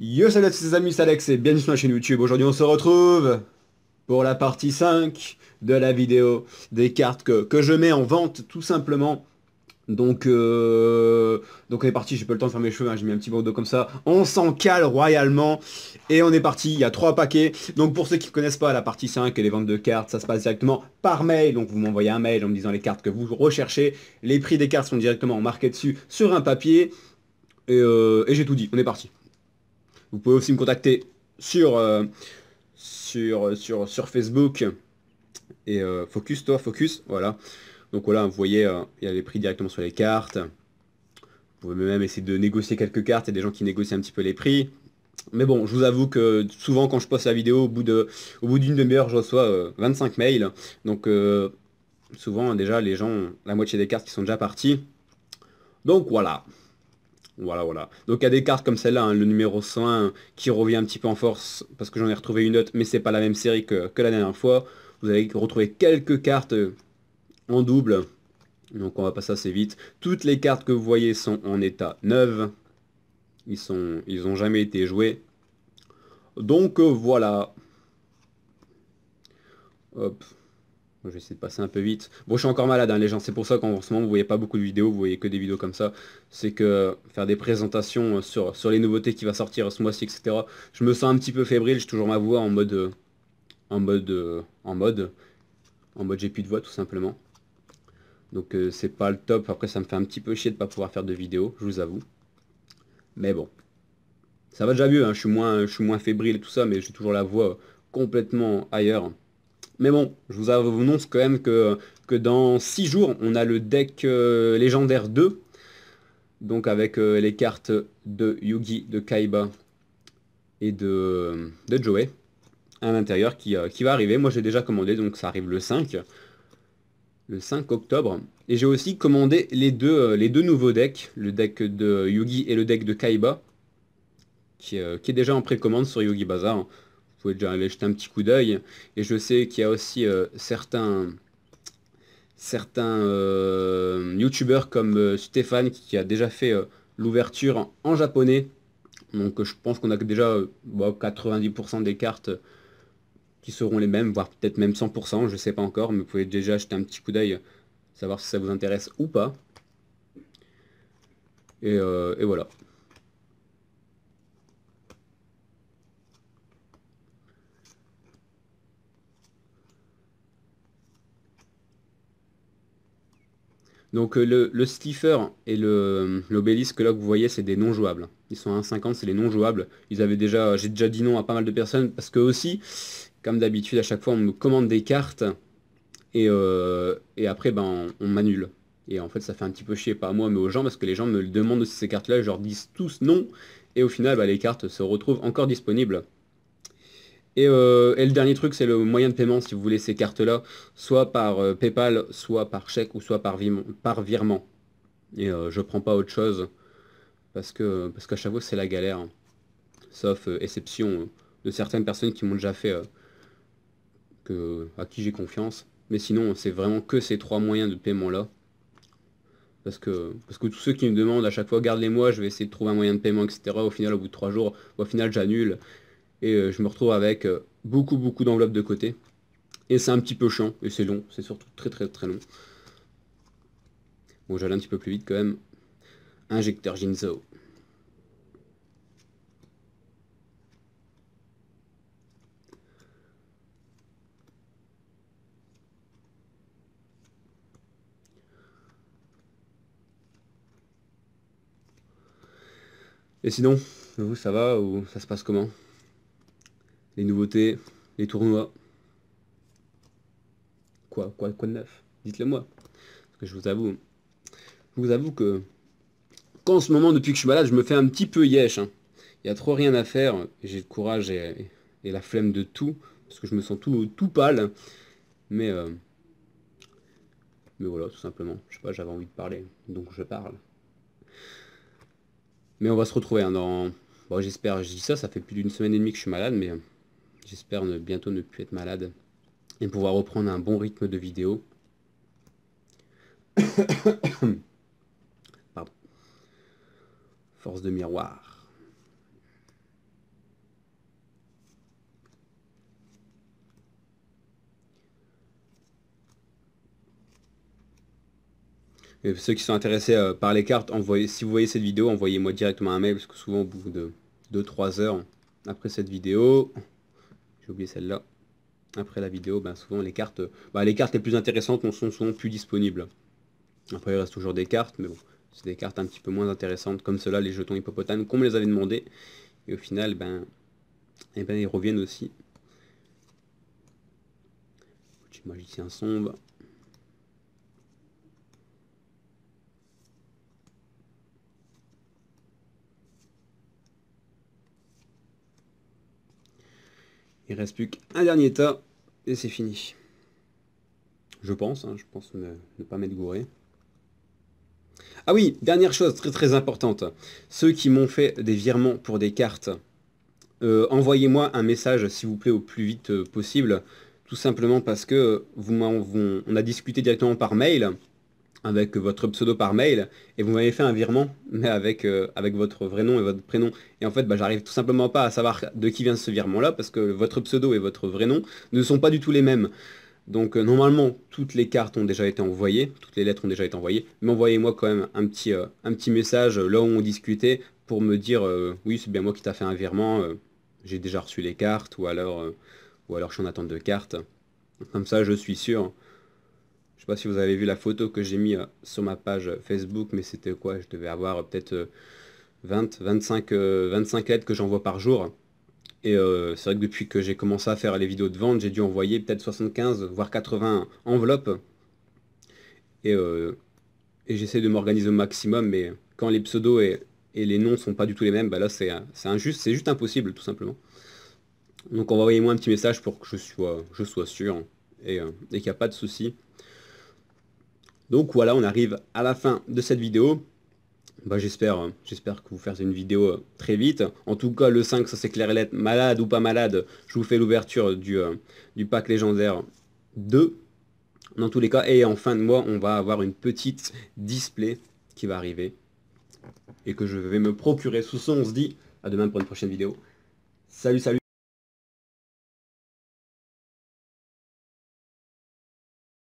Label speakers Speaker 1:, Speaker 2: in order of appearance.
Speaker 1: Yo salut à tous les amis, c'est Alex et bienvenue sur ma chaîne YouTube. Aujourd'hui on se retrouve pour la partie 5 de la vidéo des cartes que je mets en vente tout simplement. Donc on est parti, j'ai pas le temps de faire mes cheveux, hein, j'ai mis un petit bandeau comme ça. On s'en cale royalement et on est parti, il y a 3 paquets. Donc pour ceux qui ne connaissent pas la partie 5 et les ventes de cartes, ça se passe directement par mail. Donc vous m'envoyez un mail en me disant les cartes que vous recherchez. Les prix des cartes sont directement marqués dessus sur un papier. Et j'ai tout dit, on est parti. Vous pouvez aussi me contacter sur, sur Facebook et Focus, toi, Focus, voilà. Donc voilà, vous voyez, il y a les prix directement sur les cartes. Vous pouvez même essayer de négocier quelques cartes, il y a des gens qui négocient un petit peu les prix. Mais bon, je vous avoue que souvent quand je poste la vidéo, au bout d'une demi-heure, je reçois 25 mails. Donc souvent déjà, les gens, la moitié des cartes qui sont déjà parties. Donc voilà. Voilà, voilà. Donc il y a des cartes comme celle-là, hein, le numéro 101, qui revient un petit peu en force, parce que j'en ai retrouvé une autre, mais c'est pas la même série que la dernière fois. Vous allez retrouver quelques cartes en double, donc on va passer assez vite. Toutes les cartes que vous voyez sont en état neuf, ils ont jamais été joués. Donc voilà. Hop. Je vais essayer de passer un peu vite. Bon, je suis encore malade, hein, les gens. C'est pour ça qu'en ce moment, vous voyez pas beaucoup de vidéos. Vous voyez que des vidéos comme ça. C'est que faire des présentations sur les nouveautés qui va sortir ce mois-ci, etc. Je me sens un petit peu fébrile. J'ai toujours ma voix en mode, en mode, en mode j'ai plus de voix, tout simplement. Donc, c'est pas le top. Après, ça me fait un petit peu chier de pas pouvoir faire de vidéos, je vous avoue. Mais bon, ça va déjà mieux, hein. Je suis moins fébrile et tout ça, mais j'ai toujours la voix complètement ailleurs. Mais bon, je vous annonce quand même que dans 6 jours, on a le deck légendaire 2. Donc avec les cartes de Yugi, de Kaiba et de Joey à l'intérieur qui va arriver. Moi j'ai déjà commandé, donc ça arrive le 5 octobre. Et j'ai aussi commandé les deux nouveaux decks, le deck de Yugi et le deck de Kaiba, qui est déjà en précommande sur Yugi Bazaar. Vous pouvez déjà aller jeter un petit coup d'œil. Et je sais qu'il y a aussi certains youtubeurs comme Stéphane qui a déjà fait l'ouverture en japonais. Donc je pense qu'on a déjà 90% des cartes qui seront les mêmes, voire peut-être même 100%, je ne sais pas encore, mais vous pouvez déjà jeter un petit coup d'œil, savoir si ça vous intéresse ou pas. Et voilà. Donc le Stiffer et l'Obélisque là que vous voyez, c'est des non jouables. Ils sont à 1,50, c'est les non jouables. J'ai déjà dit non à pas mal de personnes parce que aussi, comme d'habitude, à chaque fois on me commande des cartes et après ben on m'annule. Et en fait ça fait un petit peu chier, pas à moi mais aux gens, parce que les gens me le demandent aussi ces cartes-là, je leur dis tous non, et au final bah, les cartes se retrouvent encore disponibles. Et le dernier truc, c'est le moyen de paiement si vous voulez ces cartes-là, soit par PayPal, soit par chèque, ou soit par virement. Et je prends pas autre chose parce qu'à chaque fois c'est la galère, hein. Sauf exception de certaines personnes qui m'ont déjà fait à qui j'ai confiance. Mais sinon, c'est vraiment que ces 3 moyens de paiement-là. Parce que tous ceux qui me demandent à chaque fois, garde-les-moi, je vais essayer de trouver un moyen de paiement, etc. Au final, au bout de 3 jours, au final, j'annule. Et je me retrouve avec beaucoup d'enveloppes de côté. Et c'est un petit peu chiant, et c'est long, c'est surtout très long. Bon, j'allais un petit peu plus vite quand même. Injecteur Jinzo. Et sinon, vous, ça va ou ça se passe comment? Les nouveautés, les tournois, quoi de neuf? Dites-le moi. Parce que je vous avoue que qu'en ce moment, depuis que je suis malade, je me fais un petit peu yesh, hein. Il y a trop rien à faire. J'ai le courage et la flemme de tout. Parce que je me sens tout pâle. Mais, euh, mais voilà, tout simplement. Je sais pas, j'avais envie de parler. Donc je parle. Mais on va se retrouver hein, dans... Bon, j'espère, je dis ça, ça fait plus d'une semaine et demie que je suis malade. Mais j'espère bientôt ne plus être malade. Et pouvoir reprendre un bon rythme de vidéo. Pardon. Force de miroir. Et ceux qui sont intéressés par les cartes, si vous voyez cette vidéo, envoyez-moi directement un mail, parce que souvent au bout de 2-3 heures après cette vidéo, j'ai oublié celle-là, après la vidéo, ben souvent les cartes les plus intéressantes ne sont souvent plus disponibles. Après il reste toujours des cartes, mais bon, c'est des cartes un petit peu moins intéressantes, comme ceux-là, les jetons hippopotames, qu'on me les avait demandé, et au final, ils reviennent aussi. Petit magicien sombre. Il reste plus qu'un dernier tas, et c'est fini. Je pense ne pas m'être gouré. Ah oui, dernière chose très très importante. Ceux qui m'ont fait des virements pour des cartes, envoyez-moi un message s'il vous plaît au plus vite possible. Tout simplement parce que on a discuté directement par mail, avec votre pseudo par mail, et vous m'avez fait un virement, mais avec votre vrai nom et votre prénom. Et en fait, j'arrive tout simplement pas à savoir de qui vient ce virement-là, parce que votre pseudo et votre vrai nom ne sont pas du tout les mêmes. Donc normalement, toutes les cartes ont déjà été envoyées, toutes les lettres ont déjà été envoyées, mais envoyez-moi quand même un petit message là où on discutait pour me dire oui, c'est bien moi qui t'a fait un virement, j'ai déjà reçu les cartes, ou alors je suis en attente de cartes. Comme ça, je suis sûr. Je sais pas si vous avez vu la photo que j'ai mis sur ma page Facebook, mais c'était quoi? Je devais avoir peut-être 25 lettres que j'envoie par jour. Et c'est vrai que depuis que j'ai commencé à faire les vidéos de vente, j'ai dû envoyer peut-être 75, voire 80 enveloppes. Et, euh, et j'essaie de m'organiser au maximum, mais quand les pseudos et les noms sont pas du tout les mêmes, là c'est injuste, c'est juste impossible tout simplement. Donc envoyez-moi un petit message pour que je sois sûr et qu'il n'y a pas de souci. Donc voilà, on arrive à la fin de cette vidéo. J'espère que vous ferez une vidéo très vite. En tout cas, le 5, ça c'est clair et net, malade ou pas malade, je vous fais l'ouverture du pack légendaire 2. Dans tous les cas, et en fin de mois, on va avoir une petite display qui va arriver et que je vais me procurer. Sous ce, on se dit à demain pour une prochaine vidéo. Salut, salut!